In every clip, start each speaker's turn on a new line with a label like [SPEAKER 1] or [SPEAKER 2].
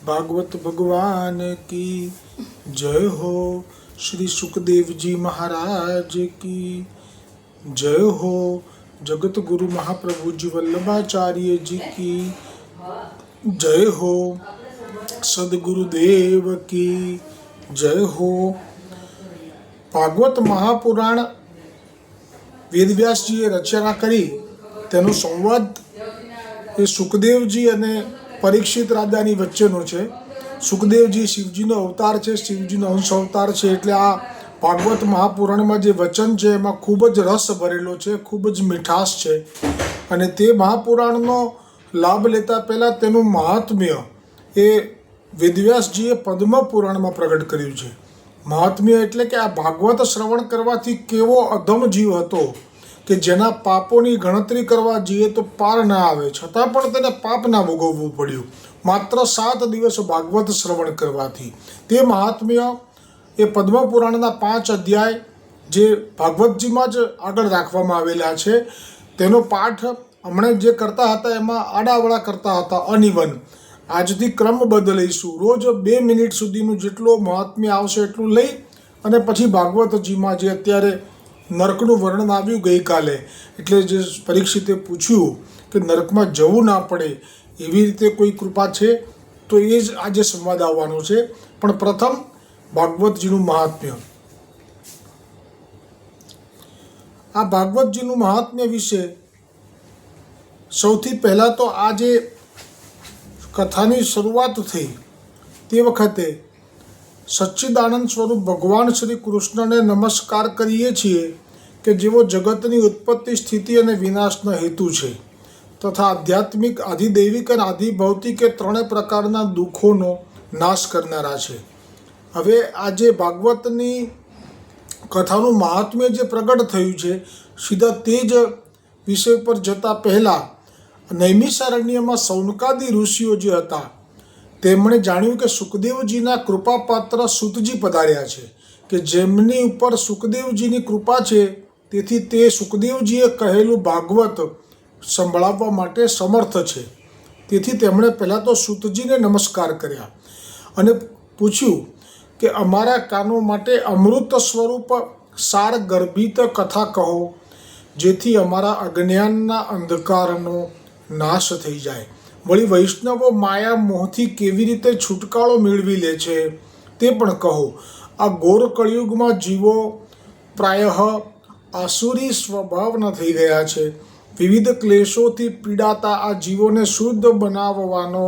[SPEAKER 1] भागवत भगवान की जय हो। श्री सुखदेव जी महाराज की जय हो। जगत गुरु महाप्रभु जी वल्लभाचार्य जी की जय हो। सदगुरुदेव की जय हो। ભાગવત મહાપુરાણ વેદવ્યાસજીએ રચના કરી તેનો સંવાદ એ સુખદેવજી અને પરીક્ષિત રાજાની વચ્ચેનો છે. સુખદેવજી શિવજીનો અવતાર છે, શિવજીનો અંશ અવતાર છે. એટલે આ ભાગવત મહાપુરાણમાં જે વચન છે એમાં ખૂબ જ રસ ભરેલો છે, ખૂબ જ મીઠાશ છે. અને તે મહાપુરાણનો લાભ લેતા પહેલાં તેનું મહાત્મ્ય એ વેદવ્યાસજીએ પદ્મ પુરાણમાં પ્રગટ કર્યું છે. મહાત્મ્ય એટલે કે આ ભાગવત શ્રવણ કરવાથી કેવો અધમ જીવ હતો કે જેના પાપોની ગણતરી કરવા જઈએ તો પાર ના આવે, છતાં પણ તેને પાપ ના ભોગવવું પડ્યું માત્ર 7 દિવસ ભાગવત શ્રવણ કરવાથી. તે મહાત્મ્ય એ પદ્મ પુરાણના 5 અધ્યાય જે ભાગવતજીમાં જ આગળ રાખવામાં આવેલા છે તેનો પાઠ હમણાં જે કરતા હતા એમાં આડાવડા કરતા હતા, અનિવન. આજથી ક્રમ બદલીશું. રોજ 2 મિનિટ સુધીનું જેટલો મહાત્મ્ય આવશે એટલું લઈ અને પછી ભાગવતજીમાં જે અત્યારે નરકનું વર્ણન આવ્યું ગઈકાલે, એટલે જે પરીક્ષિતે પૂછ્યું કે નરકમાં જવું ના પડે એવી રીતે કોઈ કૃપા છે તો એ જ આજે સંવાદ આવવાનો છે. પણ પ્રથમ ભાગવતજીનું મહાત્મ્ય. આ ભાગવતજીનું મહાત્મ્ય વિશે સૌથી પહેલાં તો આ જે કથાની શરૂઆત થઈ તે વખતે સચ્ચિદાનંદ સ્વરૂપ ભગવાન શ્રી કૃષ્ણને નમસ્કાર કરીએ છીએ કે જેઓ જગતની ઉત્પત્તિ, સ્થિતિ અને વિનાશના હેતુ છે તથા આધ્યાત્મિક, આધિદૈવિક અને આધિભૌતિક એ 3 પ્રકારના દુઃખોનો નાશ કરનારા છે. હવે આજે ભાગવતની કથાનું મહાત્મ્ય જે પ્રગટ થયું છે સીધા તે જ વિષય પર જતાં પહેલાં નૈમિષારણ્યમાં સૌનકાદી ઋષિઓ જે હતા તેમણે જાણ્યું કે સુખદેવજીના કૃપાપાત્ર સૂતજી પધાર્યા છે કે જેમની ઉપર સુખદેવજીની કૃપા છે, તેથી તે સુખદેવજીએ કહેલું ભાગવત સંભળાવવા માટે સમર્થ છે. તેથી તેમણે પહેલાં તો સૂતજીને નમસ્કાર કર્યા અને પૂછ્યું કે અમારા કાનો માટે અમૃત સ્વરૂપ સાર ગર્ભિત કથા કહો, જેથી અમારા અજ્ઞાનના અંધકારનો નાશ થઈ જાય. વળી વૈષ્ણવો માયા મોહથી કેવી રીતે છુટકારો મેળવી લે છે તે પણ કહો. આ ઘોર કળિયુગમાં જીવો પ્રાયઃ આસુરી સ્વભાવના થઈ ગયા છે. વિવિધ ક્લેશોથી પીડાતા આ જીવોને શુદ્ધ બનાવવાનો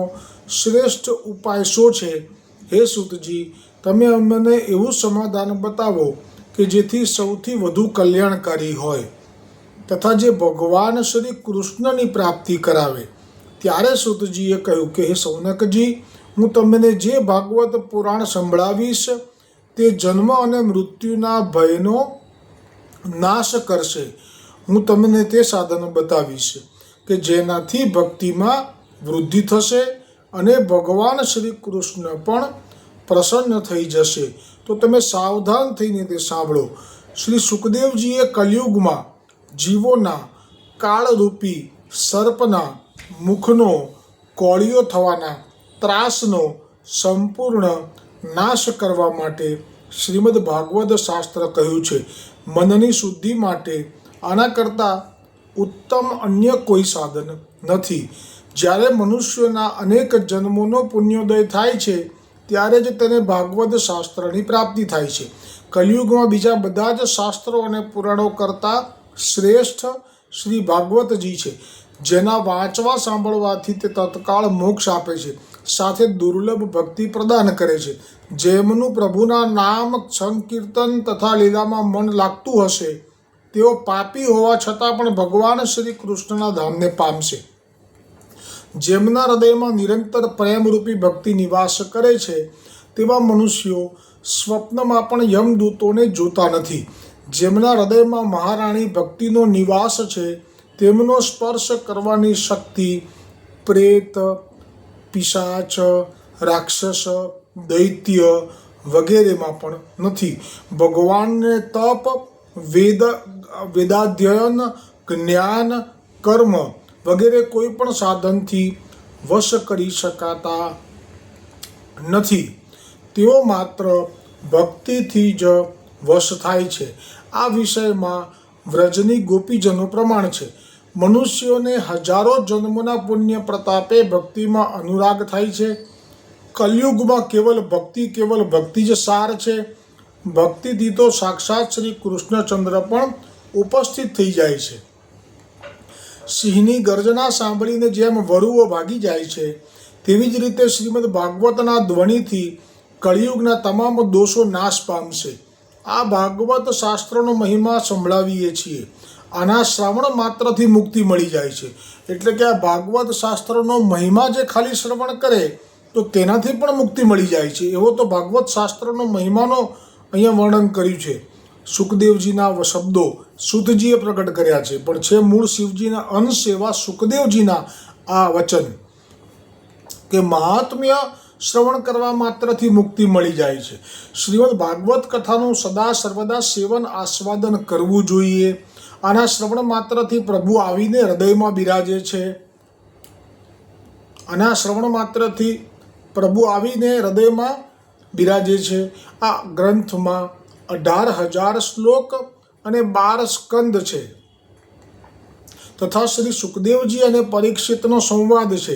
[SPEAKER 1] શ્રેષ્ઠ ઉપાય શું છે? હે સૂતજી, તમે અમને એવું સમાધાન બતાવો કે જેથી સૌથી વધુ કલ્યાણકારી હોય તથા જે ભગવાન શ્રી કૃષ્ણની પ્રાપ્તિ કરાવે. ત્યારે સૂતજીએ કહ્યું કે હે સૌનકજી, હું તમને જે ભાગવત પુરાણ સંભળાવીશ તે જન્મ અને મૃત્યુના ભયનો નાશ કરશે. હું તમને તે સાધન બતાવીશ કે જેનાથી ભક્તિમાં વૃદ્ધિ થશે અને ભગવાન શ્રી કૃષ્ણ પણ પ્રસન્ન થઈ જશે. તો તમે સાવધાન થઈને તે સાંભળો. શ્રી સુખદેવજીએ કલયુગમાં જીવોના કાળરૂપી સર્પના મુખનો, કોળીઓ થવાના ત્રાસનો સંપૂર્ણ નાશ કરવા માટે શ્રીમદ ભાગવત શાસ્ત્ર કહ્યું છે. મનની શુદ્ધિ માટે આના કરતાં ઉત્તમ અન્ય કોઈ સાધન નથી. જ્યારે મનુષ્યના અનેક જન્મોનો પુણ્યોદય થાય છે ત્યારે જ તેને ભાગવત શાસ્ત્રની પ્રાપ્તિ થાય છે. કલિયુગમાં બીજા બધા જ શાસ્ત્રો અને પુરાણો કરતાં શ્રેષ્ઠ શ્રી ભાગવતજી છે, જેના વાંચવા સાંભળવાથી તે તત્કાળ મોક્ષ આપે છે, સાથે દુર્લભ ભક્તિ પ્રદાન કરે છે. જેમનું પ્રભુના નામ, સંકીર્તન તથા લીલામાં મન લાગતું હશે તેઓ પાપી હોવા છતાં પણ ભગવાન શ્રી કૃષ્ણના ધામને પામશે. જેમના હૃદયમાં નિરંતર પ્રેમરૂપી ભક્તિ નિવાસ કરે છે તેવા મનુષ્યો સ્વપ્નમાં પણ યમદૂતોને જોતા નથી. જેમના હૃદયમાં મહારાણી ભક્તિનો નિવાસ છે તેમનો સ્પર્શ કરવાની શક્તિ પ્રેત, પિશાચ, રાક્ષસ, દૈત્ય વગેરેમાં પણ નથી. ભગવાનને તપ, વેદાધ્યયન, જ્ઞાન, કર્મ વગેરે કોઈ પણ સાધનથી વશ કરી શકાતા નથી, તેઓ માત્ર ભક્તિથી જ વશ થાય છે. આ વિષયમાં વ્રજની ગોપીજનો પ્રમાણ છે. મનુષ્યોને હજારો જન્મોના પુણ્ય પ્રતાપે ભક્તિમાં અનુરાગ થાય છે. કલયુગમાં કેવલ ભક્તિ જ સાર છે. ભક્તિથી તો સાક્ષાત શ્રી કૃષ્ણચંદ્ર પણ ઉપસ્થિત થઈ જાય છે. સિંહની ગર્જના સાંભળીને જેમ વરુઓ ભાગી જાય છે, તેવી જ રીતે શ્રીમદ ભાગવતના ધ્વનિથી કળિયુગના તમામ દોષો નાશ પામશે. આ ભાગવત શાસ્ત્રનો મહિમા સંભળાવીએ છીએ. આના શ્રવણ માત્રથી મુક્તિ મળી જાય છે. એટલે કે આ ભાગવત શાસ્ત્રનો મહિમા જે ખાલી શ્રવણ કરે તો તેનાથી પણ મુક્તિ મળી જાય છે. એવો તો ભાગવત શાસ્ત્રનો મહિમાનો અહીંયા વર્ણન કર્યું છે. સુખદેવજીના શબ્દો સુતજીએ પ્રગટ કર્યા છે, પણ છે મૂળ શિવજીના અંશ એવા સુખદેવજીના આ વચન કે મહાત્મ્ય શ્રવણ કરવા માત્રથી મુક્તિ મળી જાય છે. શ્રીમદ ભાગવત કથાનું સદા સર્વદા સેવન આસ્વાદન કરવું જોઈએ. આના શ્રવણ માત્રથી પ્રભુ આવીને હૃદયમાં બિરાજે છે. આના શ્રવણ માત્રથી પ્રભુ આવીને હૃદયમાં બિરાજે છે. આ ગ્રંથમાં 18,000 શ્લોક અને 12 સ્કંદ છે તથા શ્રી સુખદેવજી અને પરીક્ષિતનો સંવાદ છે.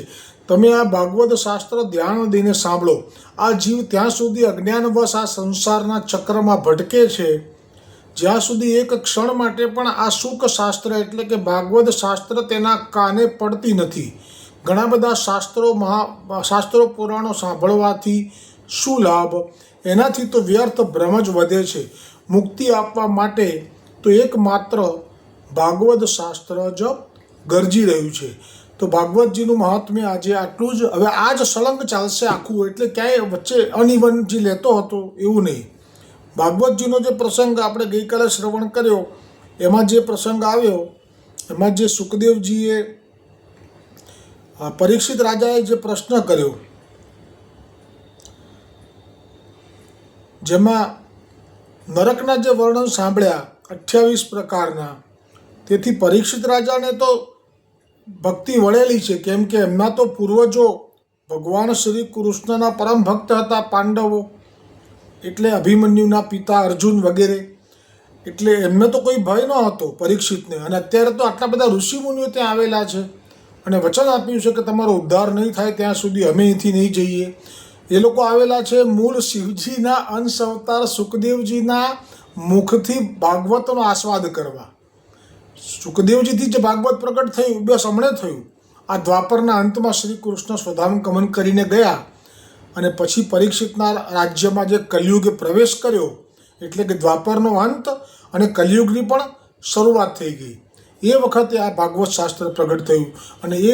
[SPEAKER 1] તમે આ ભાગવત શાસ્ત્ર ધ્યાન દઈને સાંભળો. આ જીવ ત્યાં સુધી અજ્ઞાનવશ આ સંસારના ચક્રમાં ભટકે છે, જ્યાં સુધી એક ક્ષણ માટે પણ આ સુખ શાસ્ત્ર એટલે કે ભાગવત શાસ્ત્ર તેના કાને પડતી નથી. ઘણા બધા શાસ્ત્રો પુરાણો સાંભળવાથી શું લાભ? એનાથી તો વ્યર્થ ભ્રમ જ વધે છે. મુક્તિ આપવા માટે તો એકમાત્ર ભાગવત શાસ્ત્ર જ ગરજી રહ્યું છે. તો ભાગવતજીનું મહાત્મ્ય આજે આટલું જ. હવે આ જ સળંગ ચાલશે આખું, એટલે ક્યાંય વચ્ચે અનિવનજી લેતો હતો એવું નહીં. ભાગવતજીનો જે પ્રસંગ આપણે ગઈકાલે શ્રવણ કર્યો, એમાં જે પ્રસંગ આવ્યો, એમાં જે સુખદેવજીએ પરીક્ષિત રાજાએ જે પ્રશ્ન કર્યો, જેમાં નરકના જે વર્ણન સાંભળ્યા 28 પ્રકારના, તેથી પરીક્ષિત રાજાને તો ભક્તિ વળેલી છે, કેમ કે એમના તો પૂર્વજો ભગવાન શ્રી કૃષ્ણના પરમ ભક્ત હતા પાંડવો, એટલે અભિમન્યુના પિતા અર્જુન વગેરે. એટલે એમને તો કોઈ ભય ન હતો પરીક્ષિતને. અને અત્યારે તો આટલા બધા ઋષિમુનિઓ ત્યાં આવેલા છે અને વચન આપ્યું છે કે તમારો ઉદ્ધાર નહીં થાય ત્યાં સુધી અમે અહીંથી નહીં જઈએ. એ લોકો આવેલા છે મૂળ શિવજીના અંશ અવતાર સુખદેવજીના મુખથી ભાગવતનો આસ્વાદ કરવા. સુખદેવજીથી જે ભાગવત પ્રગટ થયું બસ હમણે થયું. આ દ્વાપરના અંતમાં શ્રી કૃષ્ણ સ્વધામ ગમન કરીને ગયા અને પછી પરીક્ષિતના રાજ્યમાં જે કલિયુગે પ્રવેશ કર્યો, એટલે કે દ્વાપરનો અંત અને કલિયુગની પણ શરૂઆત થઈ ગઈ. એ વખતે આ ભાગવત શાસ્ત્ર પ્રગટ થયું અને એ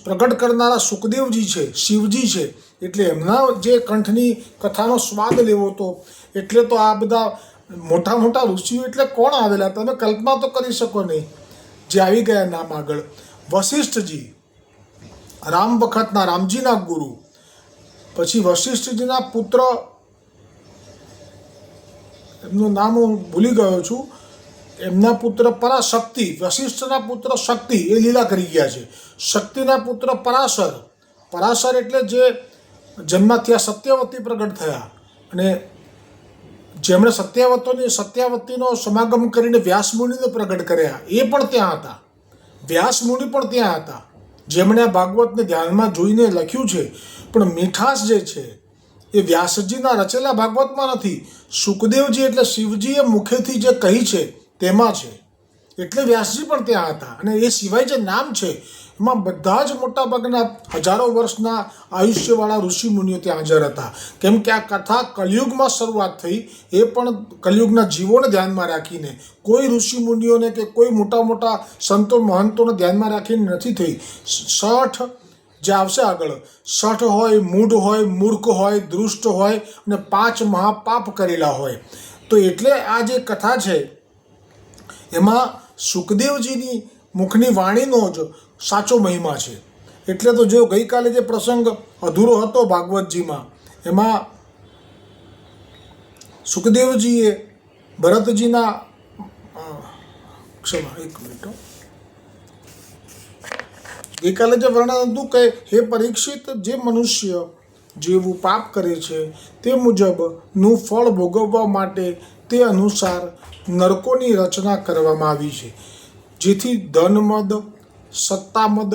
[SPEAKER 1] પ્રગટ કરનારા સુખદેવજી છે, શિવજી છે. એટલે એમના જે કંઠની કથાનો સ્વાદ લેવો હતો. એટલે તો આ બધા મોટા મોટા ઋષિઓ એટલે કોણ આવેલા, તમે કલ્પના તો કરી શકો નહીં. જે આવી ગયા નામ આગળ, વશિષ્ઠજી, રામ વખતના રામજીના ગુરુ, પછી વશિષ્ઠજીના પુત્ર, એમનું નામ હું ભૂલી ગયો છું, એમના પુત્ર પરાશક્તિ, વશિષ્ઠના પુત્ર શક્તિ એ લીલા કરી ગયા છે. શક્તિના પુત્ર પરાશર એટલે જેમનાથી આ સત્યવતી પ્રગટ થયા અને જેમણે સત્યાવતીનો સમાગમ કરીને વ્યાસમુનિને પ્રગટ કર્યા, એ પણ ત્યાં હતા. વ્યાસમુનિ પણ ત્યાં હતા, જેમણે આ ભાગવતને ધ્યાનમાં જોઈને લખ્યું છે. પણ મીઠાશ જે છે એ વ્યાસજીના રચેલા ભાગવતમાં નથી, સુખદેવજી એટલે શિવજીએ મુખેથી જે કહી છે તેમાં છે. એટલે વ્યાસજી પણ ત્યાં હતા. અને એ સિવાય જે નામ છે એમાં બધા જ મોટાભાગના હજારો વર્ષના આયુષ્યવાળા ઋષિમુનિઓ ત્યાં હાજર હતા. કેમ કે આ કથા કલિયુગમાં શરૂઆત થઈ, એ પણ કલિયુગના જીવોને ધ્યાનમાં રાખીને, કોઈ ઋષિમુનિઓને કે કોઈ મોટા સંતો મહંતોને ધ્યાનમાં રાખીને નથી થઈ. 60 જે આવશે આગળ, 60 હોય, મૂઢ હોય, મૂર્ખ હોય, દૃષ્ટ હોય અને 5 મહાપાપ કરેલા હોય. તો એટલે આ જે કથા છે એમાં સુખદેવજીની મુખની વાણીનો જ સાચો મહિમા છે. એટલે તો જો ગઈકાલે જે પ્રસંગ અધૂરો હતો ભાગવતજીમાં, એમાં સુખદેવજીએ ભરતજીના ગઈકાલે જે વર્ણન હતું કે હે પરીક્ષિત, જે મનુષ્ય જેવું પાપ કરે છે તે મુજબનું ફળ ભોગવવા માટે તે અનુસાર નરકોની રચના કરવામાં આવી છે, જેથી ધનમદ, સત્તામદ,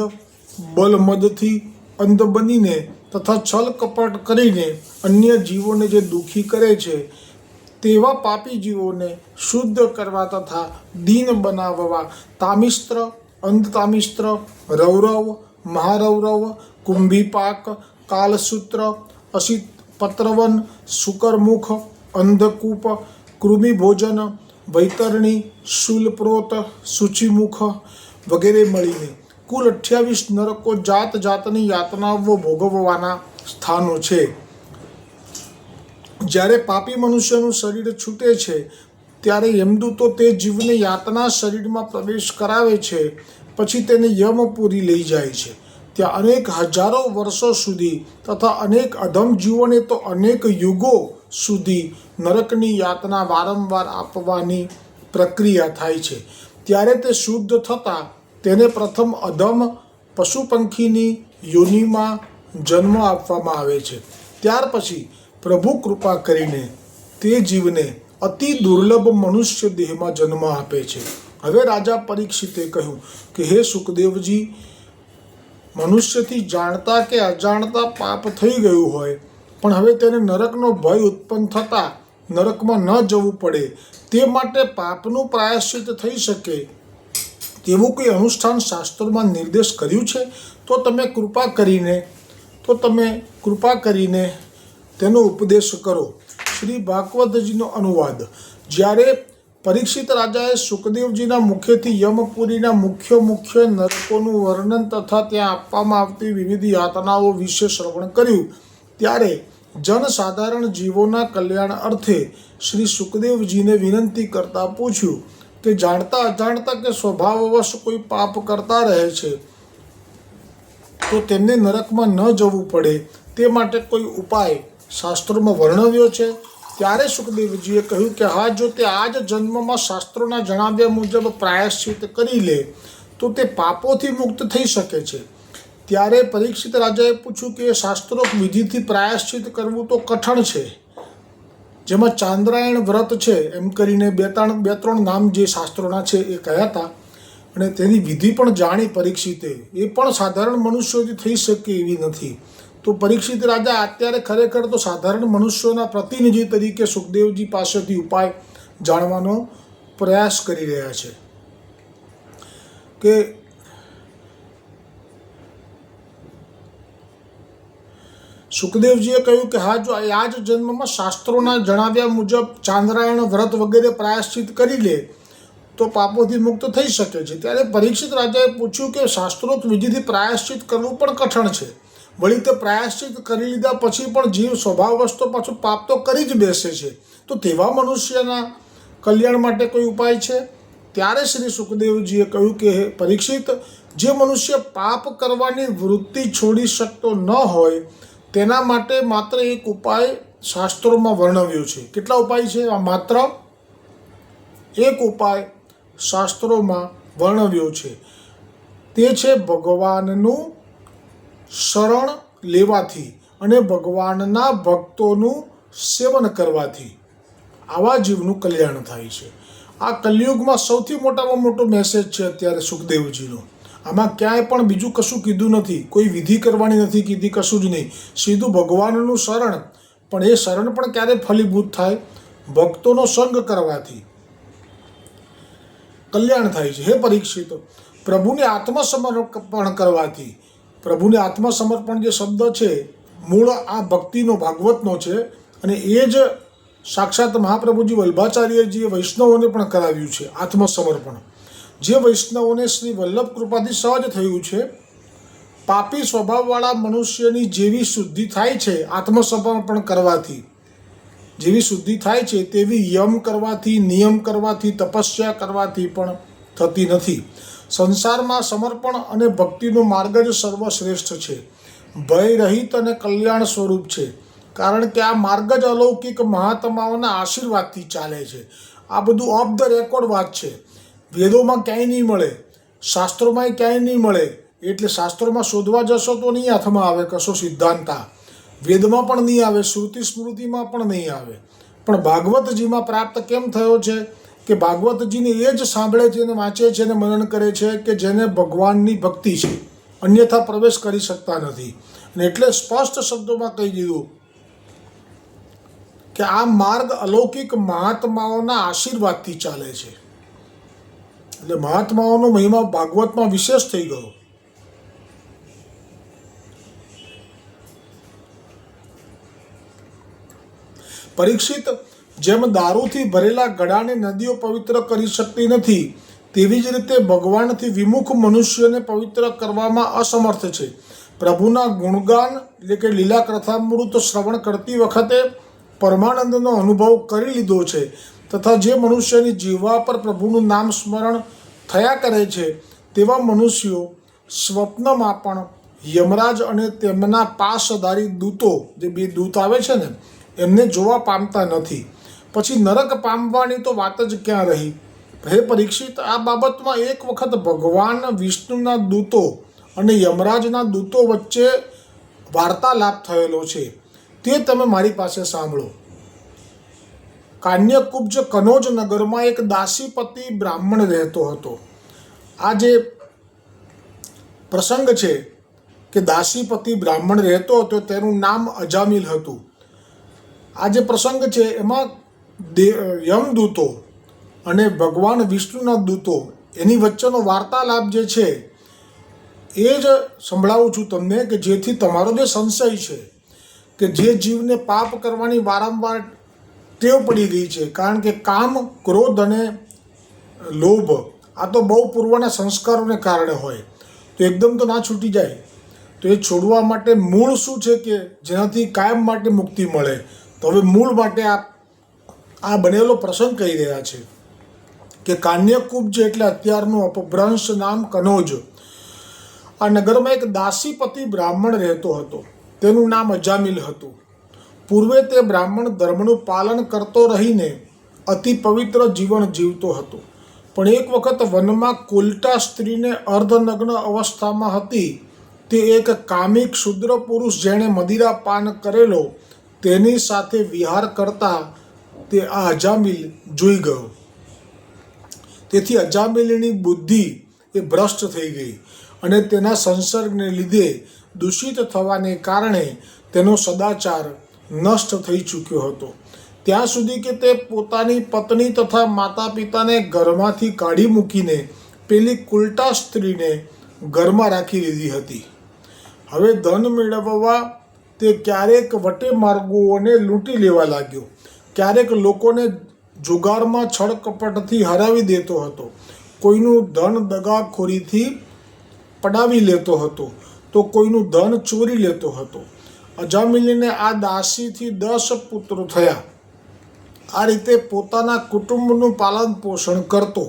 [SPEAKER 1] બલમદથી અંધ બનીને તથા છલ કપટ કરીને અન્ય જીવોને જે દુઃખી કરે છે તેવા પાપી જીવોને શુદ્ધ કરવા તથા દીન બનાવવા તામિસ્ત્ર, અંધતામિસ્ત્ર, રૌરવ, મહારૌરવ, કુંભીપાક, કાલસૂત્ર, અસિત પત્રવન, શુકરમુખ, અંધકૂપ, કૃમિભોજન, વૈતરણી, શૂલપ્રોત, સૂચિમુખ વગેરે મળીને કુલ 28 નરકો જાત જાતની યાતનાઓ ભોગવવાના સ્થાનો છે. જ્યારે પાપી મનુષ્યનું શરીર છૂટે છે ત્યારે યમદૂતો તે જીવને યાતના શરીરમાં પ્રવેશ કરાવે છે, પછી તેને યમપુરી લઈ જાય છે. ત્યાં અનેક હજારો વર્ષો સુધી તથા અનેક અધમ જીવોને તો અનેક યુગો સુધી નરકની યાતના વારંવાર આપવાની પ્રક્રિયા થાય છે. ત્યારે તે શુદ્ધ થતાં તેને પ્રથમ અધમ પશુ પંખીની યોનિમાં જન્મ આપવામાં આવે છે. ત્યાર પછી પ્રભુ કૃપા કરીને તે જીવને અતિ દુર્લભ મનુષ્ય દેહમાં જન્મ આપે છે. હવે રાજા પરીક્ષિતે કહ્યું કે હે સુખદેવજી, મનુષ્યથી જાણતા કે અજાણતા પાપ થઈ ગયું હોય પણ હવે તેને નરકનો ભય ઉત્પન્ન થતાં નરકમાં ન જવું પડે તે માટે પાપનું પ્રાયશ્ચિત થઈ શકે તેવું કોઈ અનુષ્ઠાન શાસ્ત્રોમાં નિર્દેશ કર્યું છે તો તમે કૃપા કરીને તેનો ઉપદેશ કરો. શ્રી ભાગવતજીનો અનુવાદ. જ્યારે પરીક્ષિત રાજાએ સુખદેવજીના મુખેથી યમપુરીના મુખ્ય નરકોનું વર્ણન તથા ત્યાં આપવામાં આવતી વિવિધ યાતનાઓ વિશે શ્રવણ કર્યું ત્યારે જનસાધારણ જીવોના કલ્યાણ અર્થે શ્રી સુખદેવજીને વિનંતી કરતા પૂછ્યું કે જાણતા અજાણતા કે સ્વભાવવશ કોઈ પાપ કરતા રહે છે તો તેમને નરકમાં ન જવું પડે તે માટે કોઈ ઉપાય શાસ્ત્રોમાં વર્ણવ્યો છે? ત્યારે સુખદેવજીએ કહ્યું કે હા, જો તે આ જ જન્મમાં શાસ્ત્રોના જણાવ્યા મુજબ પ્રાયશ્ચિત કરી લે તો તે પાપોથી મુક્ત થઈ શકે છે. ત્યારે પરીક્ષિત રાજાએ પૂછ્યું કે શાસ્ત્રોક્ત વિધિથી પ્રાયશ્ચિત કરવું તો કઠણ છે, જેમાં ચાંદ્રાયણ વ્રત છે એમ કરીને બે ત્રણ નામ જે શાસ્ત્રોના છે એ કહ્યા હતા અને તેની વિધિ પણ જાણી પરીક્ષિતે. એ પણ સાધારણ મનુષ્યોથી થઈ શકે એવી નથી. તો પરીક્ષિત રાજા અત્યારે ખરેખર તો સાધારણ મનુષ્યોના પ્રતિનિધિ તરીકે સુખદેવજી પાસેથી ઉપાય જાણવાનો પ્રયાસ કરી રહ્યા છે કે સુખદેવજીએ કહ્યું કે હા, જો આ જ જન્મમાં શાસ્ત્રોના જણાવ્યા મુજબ ચાંદ્રાયણ વ્રત વગેરે પ્રાયશ્ચિત કરી લે તો પાપોથી મુક્ત થઈ શકે છે. ત્યારે પરીક્ષિત રાજાએ પૂછ્યું કે શાસ્ત્રોક્ત વિધિથી પ્રાયશ્ચિત કરવું પણ કઠણ છે, વળી તે પ્રાયશ્ચિત કરી લીધા પછી પણ જીવ સ્વભાવવશ તો પાછું પાપ તો કરી જ બેસે છે, તો તેવા મનુષ્યના કલ્યાણ માટે કોઈ ઉપાય છે? ત્યારે શ્રી સુખદેવજીએ કહ્યું કે હે પરીક્ષિત, જે મનુષ્ય પાપ કરવાની વૃત્તિ છોડી શકતો ન હોય તેના માટે માત્ર એક ઉપાય શાસ્ત્રોમાં વર્ણવ્યો છે. કેટલા ઉપાય છે? આ માત્ર એક ઉપાય શાસ્ત્રોમાં વર્ણવ્યો છે. તે છે ભગવાનનું શરણ લેવાથી અને ભગવાનના ભક્તોનું સેવન કરવાથી આવા જીવનું કલ્યાણ થાય છે. આ કલિયુગમાં સૌથી મોટામાં મોટો મેસેજ છે અત્યારે સુખદેવજીનો. આમાં ક્યાંય પણ બીજું કશું કીધું નથી, કોઈ વિધિ કરવાની નથી કીધી, કશું જ નહીં. સીધું ભગવાનનું શરણ. પણ એ શરણ પણ ક્યારે ફલીભૂત થાય? ભક્તોનો સંગ કરવાથી કલ્યાણ થાય છે. હે પરીક્ષિત, પ્રભુને આત્મસમર્પણ કરવાથી. પ્રભુને આત્મસમર્પણ જે શબ્દ છે મૂળ આ ભક્તિનો ભાગવતનો છે અને એ જ સાક્ષાત મહાપ્રભુજી વલ્ભાચાર્યજીએ વૈષ્ણવોને પણ કરાવ્યું છે આત્મસમર્પણ, જે વૈષ્ણવોને શ્રી વલ્લભ કૃપાથી સહજ થયું છે. પાપી સ્વભાવવાળા મનુષ્યની જેવી શુદ્ધિ થાય છે આત્મસમર્પણ કરવાથી, જેવી શુદ્ધિ થાય છે તેવી યમ કરવાથી, નિયમ કરવાથી, તપસ્યા કરવાથી પણ થતી નથી. સંસારમાં સમર્પણ અને ભક્તિનો માર્ગ જ સર્વશ્રેષ્ઠ છે, ભયરહિત અને કલ્યાણ સ્વરૂપ છે. કારણ કે આ માર્ગ જ અલૌકિક મહાત્માઓના આશીર્વાદથી ચાલે છે. આ બધું ઓફ ધ રેકોર્ડ વાત છે. વેદોમાં ક્યાંય નહીં મળે, શાસ્ત્રોમાંય ક્યાંય નહીં મળે. એટલે શાસ્ત્રોમાં શોધવા જશો તો નહીં હાથમાં આવે કશો સિદ્ધાંતા. વેદમાં પણ નહીં આવે, શ્રુતિ સ્મૃતિમાં પણ નહીં આવે. પણ ભાગવતજીમાં પ્રાપ્ત કેમ થયો છે કે ભાગવતજીને એ જ સાંભળે છે અને વાંચે છે અને મનન કરે છે કે જેને ભગવાનની ભક્તિ છે, અન્યથા પ્રવેશ કરી શકતા નથી. અને એટલે સ્પષ્ટ શબ્દોમાં કહી દીધું કે આ માર્ગ અલૌકિક મહાત્માઓના આશીર્વાદથી ચાલે છે. એટલે મહાત્માઓનો મહિમા ભાગવતમાં વિશેષ થઈ ગયો. પરીક્ષિત, જેમ દારૂથી ભરેલા ઘડાને નદીઓ પવિત્ર કરી શકતી નથી, તેવી જ રીતે ભગવાનથી વિમુખ મનુષ્યને પવિત્ર કરવામાં અસમર્થ છે. પ્રભુના ગુણગાન એટલે કે લીલા કથામૃત શ્રવણ કરતી વખતે પરમાનંદનો અનુભવ કરી લીધો છે તથા જે મનુષ્યની જીહવા પર પ્રભુનું નામ સ્મરણ થયા કરે છે તેવા મનુષ્યો સ્વપ્નમાં પણ યમરાજ અને તેમના પાસધારી દૂતો, જે બે દૂત આવે છે ને, એમને જોવા પામતા નથી. પછી નરક પામવાની તો વાત જ ક્યાં રહી. હે પરીક્ષિત, આ બાબતમાં એક વખત ભગવાન વિષ્ણુના દૂતો અને યમરાજના દૂતો વચ્ચે વાર્તાલાપ થયેલો છે, તે તમે મારી પાસે સાંભળો. કાન્યકુબ્જ કનોજ નગરમાં એક દાસીપતિ બ્રાહ્મણ રહેતો હતો. આ જે પ્રસંગ છે કે દાસીપતિ બ્રાહ્મણ રહેતો હતો, તેનું નામ અજામિલ હતું. આ જે પ્રસંગ છે એમાં યમદૂતો અને ભગવાન વિષ્ણુના દૂતો એની વચ્ચેનો વાર્તાલાપ જે છે એ જ સંભળાવું છું તમને, કે જેથી તમારો જે સંશય છે કે જે જીવને પાપ કરવાની વારંવાર ટેવ પડી ગઈ છે, કારણ કે કામ, ક્રોધ અને લોભ આ તો બહુ પૂર્વના સંસ્કારોને કારણે હોય, તો એકદમ તો ના છૂટી જાય. તો એ છોડવા માટે મૂળ શું છે કે જેનાથી કાયમ માટે મુક્તિ મળે. તો હવે મૂળ માટે આ બનેલો પ્રસંગ કહી રહ્યા છે કે કાન્યકુબ્જ એટલે અત્યારનું અપભ્રંશ નામ કનોજ. આ નગરમાં એક દાસીપતિ બ્રાહ્મણ રહેતો હતો. તેનું નામ અજામિલ હતું. પૂર્વે તે બ્રાહ્મણ ધર્મનું પાલન કરતો રહીને અતિ પવિત્ર જીવન જીવતો હતો. પણ એક વખત વનમાં કુલટા સ્ત્રીને અર્ધનગ્ન અવસ્થામાં હતી તે એક કામિક શુદ્ર પુરુષ જેણે મદિરા પાન કરેલો તેની સાથે વિહાર કરતા તે આ અજામિલ જોઈ ગયો. તેથી અજામિલની બુદ્ધિ એ ભ્રષ્ટ થઈ ગઈ અને તેના સંસર્ગને લીધે દૂષિત થવાને કારણે તેનો સદાચાર નષ્ટ થઈ ચૂક્યો હતો. ત્યાં સુધી કે તે પોતાની પત્ની તથા માતા પિતાને ઘરમાંથી કાઢી મૂકીને પેલી કુલટા સ્ત્રીને ઘરમાં રાખી લીધી હતી. હવે ધન મેળવવા તે ક્યારેક વટે માર્ગોને લૂંટી લેવા લાગ્યો, ક્યારેક લોકોને જુગારમાં છળ કપટથી હરાવી દેતો હતો, કોઈનું ધન દગાખોરીથી પડાવી લેતો હતો, તો કોઈનું ધન ચોરી લેતો હતો. અજામિલને આ દાસીથી 10 પુત્રો થયા. આ રીતે પોતાના કુટુંબનું પાલન પોષણ કરતો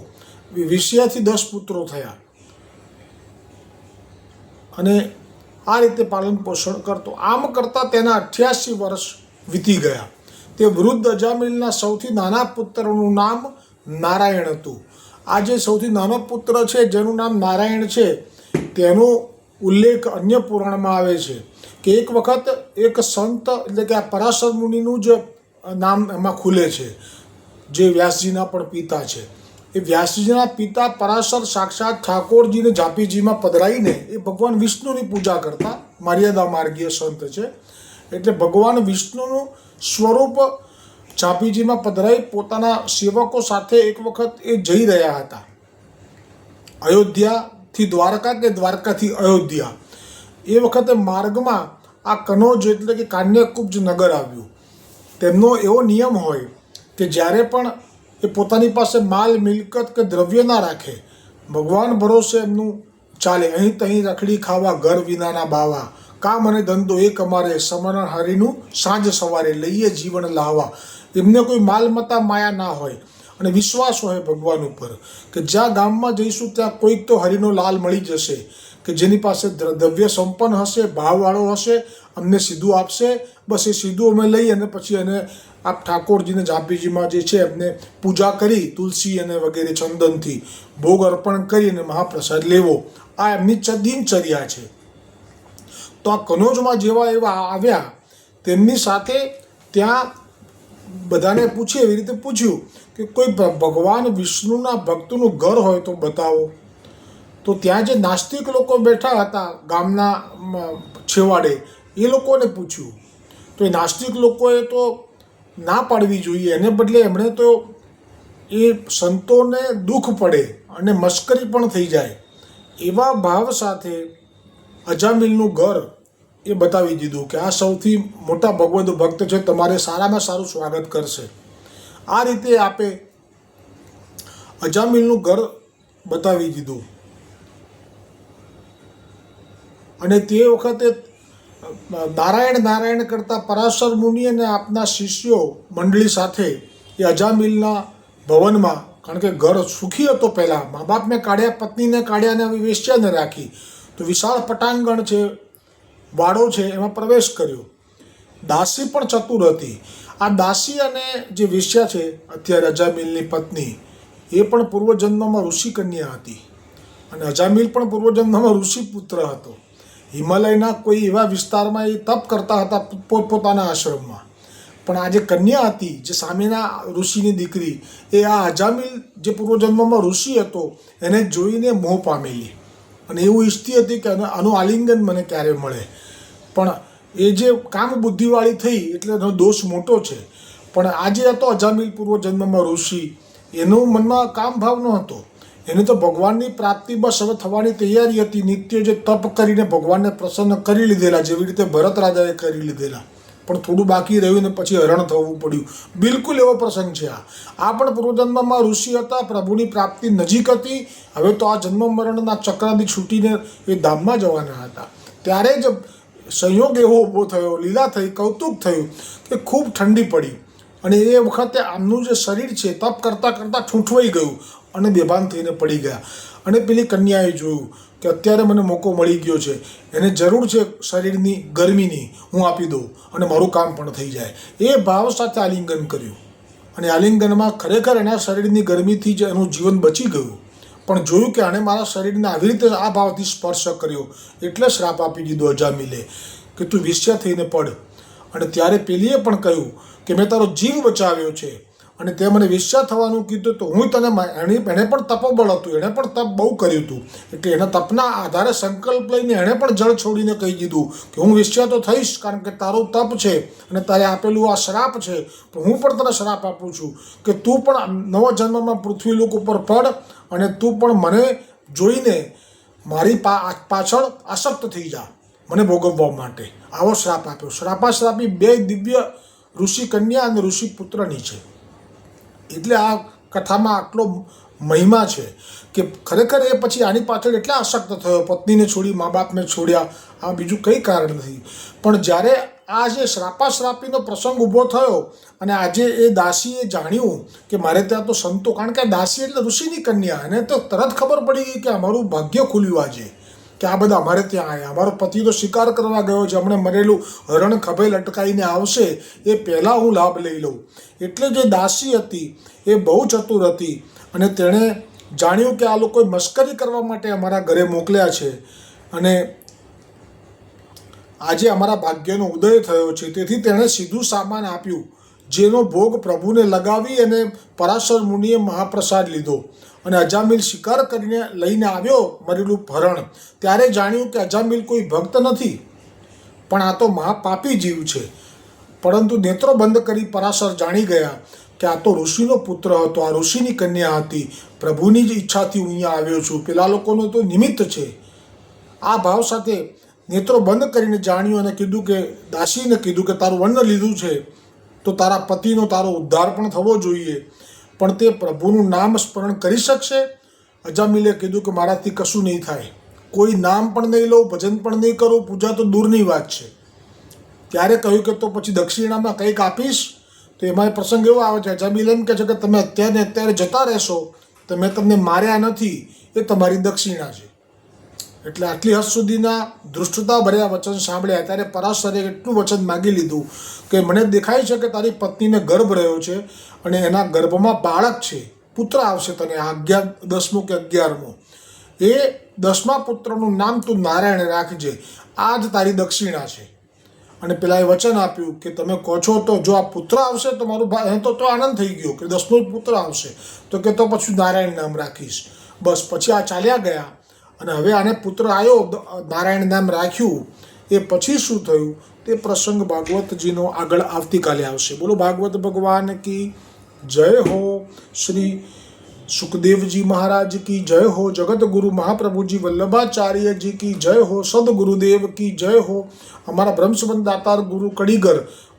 [SPEAKER 1] 20થી 10 પુત્રો થયા અને આ રીતે પાલન પોષણ કરતો. આમ કરતાં તેના 88 વર્ષ વીતી ગયા. તે વૃદ્ધ અજામિલના સૌથી નાના પુત્રનું નામ નારાયણ હતું. આ જે સૌથી નાનો પુત્ર છે જેનું નામ નારાયણ છે તેનો ઉલ્લેખ અન્ય પુરાણમાં આવે છે કે એક વખત એક સંત એટલે કે આ પરાશર મુનિનું જ નામ એમાં ખુલે છે, જે વ્યાસજીના પણ પિતા છે. એ વ્યાસજીના પિતા પરાશર સાક્ષાત ઠાકોરજીને ઝાંપીજીમાં પધરાઈને એ ભગવાન વિષ્ણુની પૂજા કરતા મર્યાદા માર્ગીય સંત છે. એટલે ભગવાન વિષ્ણુનું સ્વરૂપ ઝાંપીજીમાં પધરાઈ પોતાના સેવકો સાથે એક વખત એ જઈ રહ્યા હતા અયોધ્યાથી દ્વારકા કે દ્વારકાથી અયોધ્યા. એ વખતે માર્ગમાં આ કનોજ એટલે કે કાન્યકુબ્જ નગર આવ્યું. તેમનો એવો નિયમ હોય કે જ્યારે પણ એ પોતાની પાસે માલ મિલકત કે દ્રવ્ય ના રાખે, ભગવાન ભરોસે એમનું ચાલે. અહીં તહીં રખડી ખાવા ઘર વિનાના બાવા, કામ અને ધંધો એક અમારે, સમરણ હરિનું સાંજ સવારે લઈએ જીવન લાવવા. એમને કોઈ માલમત્તા માયા ના હોય અને વિશ્વાસ હોય ભગવાન ઉપર કે જ્યાં ગામમાં જઈશું ત્યાં કોઈક તો હરિનો લાલ મળી જશે કે જેની પાસે દ્રવ્ય સંપન્ન હશે, ભાવવાળો હશે, અમને સીધું આપશે. બસ એ સીધું અમે લઈ અને પછી એને આપ ઠાકોરજીને ઝાંપીજીમાં જે છે એમને પૂજા કરી તુલસી અને વગેરે ચંદનથી ભોગ અર્પણ કરી અને મહાપ્રસાદ લેવો. આ એમની દિનચર્યા છે. તો આ કનોજમાં જેવા એવા આવ્યા તેમની સાથે ત્યાં બધાને પૂછે એવી રીતે પૂછ્યું કે કોઈ ભગવાન વિષ્ણુના ભક્તનું ઘર હોય તો બતાવો. તો ત્યાં જે નાસ્તિક લોકો બેઠા હતા ગામના છેવાડે એ લોકોને પૂછ્યું. તો એ નાસ્તિક લોકોએ તો ના પાડવી જોઈએ, એને બદલે એમણે તો એ સંતોને દુઃખ પડે અને મશ્કરી પણ થઈ જાય એવા ભાવ સાથે અજામિલનું ઘર એ બતાવી દીધું કે આ સૌથી મોટા ભગવદ ભક્ત છે, તમારે સારામાં સારું સ્વાગત કરશે. આ રીતે આપે અજામિલનું ઘર બતાવી દીધું. અને તે વખતે નારાયણ કરતા પરાશર મુનિ અને આપના શિષ્યો મંડળી સાથે એ અજામિલના ભવનમાં, કારણ કે ઘર સુખી હતો પહેલાં, મા બાપને કાઢ્યા, પત્નીને કાઢ્યા અને હવે વેશ્યાને રાખી, તો વિશાળ પટાંગણ છે, વાડો છે, એમાં પ્રવેશ કર્યો. દાસી પણ ચતુર હતી. આ દાસી અને જે વેશ્યા છે અત્યારે અજામિલની પત્ની, એ પણ પૂર્વજન્મમાં ઋષિ કન્યા હતી અને અજામિલ પણ પૂર્વજન્મમાં ઋષિ પુત્ર હતો. હિમાલયના કોઈ એવા વિસ્તારમાં એ તપ કરતા હતા પોતપોતાના આશ્રમમાં. પણ આ જે કન્યા હતી, જે સામેના ઋષિની દીકરી, એ આ અજામિલ જે પૂર્વજન્મમાં ઋષિ હતો એને જોઈને મોહ પામેલી અને એવું ઈચ્છતી હતી કે આનું આલિંગન મને ક્યારે મળે. પણ એ જે કામ બુદ્ધિવાળી થઈ એટલે એનો દોષ મોટો છે. પણ આજે હતો અજામિલ પૂર્વજન્મમાં ઋષિ, એનો મનમાં કામ ભાવ ન હતો. એને તો ભગવાનની પ્રાપ્તિ બસ હવે થવાની તૈયારી હતી. નિત્ય જે તપ કરીને ભગવાનને પ્રસન્ન કરી લીધેલા, જેવી રીતે ભરત રાજાએ કરી લીધેલા, પણ થોડું બાકી રહ્યું ને પછી હરણ થવું પડ્યું. બિલકુલ એવો પ્રસંગ છે આ પણ પૂર્વજન્મમાં ઋષિ હતા, પ્રભુની પ્રાપ્તિ નજીક હતી. હવે તો આ જન્મ મરણના ચક્રથી છૂટીને એ ધામમાં જવાના હતા. ત્યારે જ સંયોગ એવો ઊભો થયો, લીલા થઈ, કૌતુક થયું કે ખૂબ ઠંડી પડી અને એ વખતે આમનું જે શરીર છે તપ કરતાં કરતાં ઠૂંઠવાઈ ગયું અને બેભાન થઈને પડી ગયા. અને પેલી કન્યાએ જોયું કે અત્યારે મને મોકો મળી ગયો છે, એને જરૂર છે શરીરની ગરમીની, હું આપી દઉં અને મારું કામ પણ થઈ જાય. એ ભાવ સાથે આલિંગન કર્યું અને આલિંગનમાં ખરેખર એના શરીરની ગરમીથી જ એનું જીવન બચી ગયું. પણ જોયું કે આણે મારા શરીરને આવી રીતે આ ભાવથી સ્પર્શ કર્યો એટલે શ્રાપ આપી દીધો અજામિલે કે તું વેશ્યા થઈને પડ. અને ત્યારે પેલીએ પણ કહ્યું કે મેં તારો જીવ બચાવ્યો છે અને તે મને વેશ્યા થવાનું કીધું તો હું તને, એણે પણ તપોબળ હતું, એણે પણ તપ બહુ કર્યું હતું, એટલે એના તપના આધારે સંકલ્પ લઈને એણે પણ જળ છોડીને કહી દીધું કે હું વેશ્યા તો થઈશ, કારણ કે તારું તપ છે અને તારે આપેલું આ શ્રાપ છે. પણ હું પણ તને શ્રાપ આપું છું કે તું પણ નવા જન્મમાં પૃથ્વીલોક ઉપર પડ અને તું પણ મને જોઈને મારી પાછળ આસક્ત થઈ જા, મને ભોગવવા માટે. આવો શ્રાપ આપ્યો. શ્રાપાશ્રાપી બે દિવ્ય ઋષિ કન્યા અને ઋષિ પુત્રની છે. એટલે આ કથામાં આટલો મહિમા છે કે ખરેખર એ પછી આની પાછળ એટલા આસક્ત થયો, પત્નીને છોડી, મા બાપને છોડ્યા, આ બીજું કંઈ કારણ નથી. પણ જ્યારે આ જે શ્રાપાશ્રાપીનો પ્રસંગ ઊભો થયો અને આજે એ દાસીએ જાણ્યું કે મારે ત્યાં તો સંતો, કારણ કે દાસી એટલે ઋષિની કન્યા, એને તો તરત ખબર પડી ગઈ કે અમારું ભાગ્ય ખુલ્યું આજે, કે આ બધા અમારે ત્યાં આવ્યા. અમારો પતિ તો શિકાર કરવા ગયો છે, હમણાં મરેલું હરણ ખભે લટકાઈને આવશે, એ પહેલાં હું લાભ લઈ લઉં. એટલે જે દાસી હતી એ બહુ ચતુર હતી અને તેણે જાણ્યું કે આ લોકોએ મશ્કરી કરવા માટે અમારા ઘરે મોકલ્યા છે અને આજે અમારા ભાગ્યનો ઉદય થયો છે. તેથી તેણે સીધું સામાન આપ્યું, જેનો ભોગ પ્રભુને લગાવી અને પરાશર મુનિએ મહાપ્રસાદ લીધો. અને અજામિલ શિકાર કરીને લઈને આવ્યો મરેલું હરણ. ત્યારે જાણ્યું કે અજામિલ કોઈ ભક્ત નથી, પણ આ તો મહાપાપી જીવ છે. પરંતુ નેત્રો બંધ કરી પરાશર જાણી ગયા કે આ તો ઋષિનો પુત્ર હતો, આ ઋષિની કન્યા હતી, પ્રભુની જ ઈચ્છાથી હું અહીંયા આવ્યો છું, પેલા લોકોનો તો નિમિત્ત છે. આ ભાવ સાથે નેત્રો બંધ કરીને જાણ્યું અને કીધું કે દાસીને કીધું કે તારું અન્ન લીધું છે તો તારા પતિનો તારો ઉદ્ધાર પણ થવો જોઈએ, પણ તે પ્રભુનું નામ સ્મરણ કરી શકશે? અજામિલે કીધું કે મારાથી કશું નહીં થાય, કોઈ નામ પણ નહીં લઉં, ભજન પણ નહીં કરું, પૂજા તો દૂરની વાત છે. ત્યારે કહ્યું કે તો પછી દક્ષિણામાં કંઈક આપીશ? તો એમાં પ્રસંગ એવો આવે છે, અજામિલ એમ કહે છે કે તમે અત્યારે જતા રહેશો, તો મેં તમને માર્યા નથી, એ તમારી દક્ષિણા છે. એટલે આટલી હદ સુધીના ધૃષ્ટતા ભર્યા વચન સાંભળ્યા ત્યારે પરાશરે એટલું વચન માગી લીધું કે મને દેખાય છે કે તારી પત્નીને ગર્ભ રહ્યો છે અને એના ગર્ભમાં બાળક છે, પુત્ર આવશે તને, આ 10મો કે 11મો. એ 10મા પુત્રનું નામ તું નારાયણ રાખજે, આ જ તારી દક્ષિણા છે. અને પેલાએ વચન આપ્યું કે તમે કહો છો તો જો આ પુત્ર આવશે તો મારું તો આનંદ થઈ ગયો કે 10મો પુત્ર આવશે, તો કે તો પછી નારાયણ નામ રાખીશ. બસ પછી આ ચાલ્યા ગયા અને હવે આને પુત્ર આવ્યો, નારાયણ નામ રાખ્યું. એ પછી શું થયું તે પ્રસંગ ભાગવતજીનો આગળ આવતીકાલે આવશે. બોલો ભાગવત ભગવાન કી જય હો. શ્રી સુખદેવજી મહારાજ કી જય હો. જગત ગુરુ મહાપ્રભુજી વલ્લભાચાર્યજી કી જય હો. સદગુરુદેવ કી જય હો. અમારા બ્રહ્મસંબંધ દાતાર ગુરુ કડીગર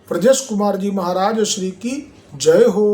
[SPEAKER 1] બ્રજેશ કુમારજી મહારાજ શ્રી કી જય હો.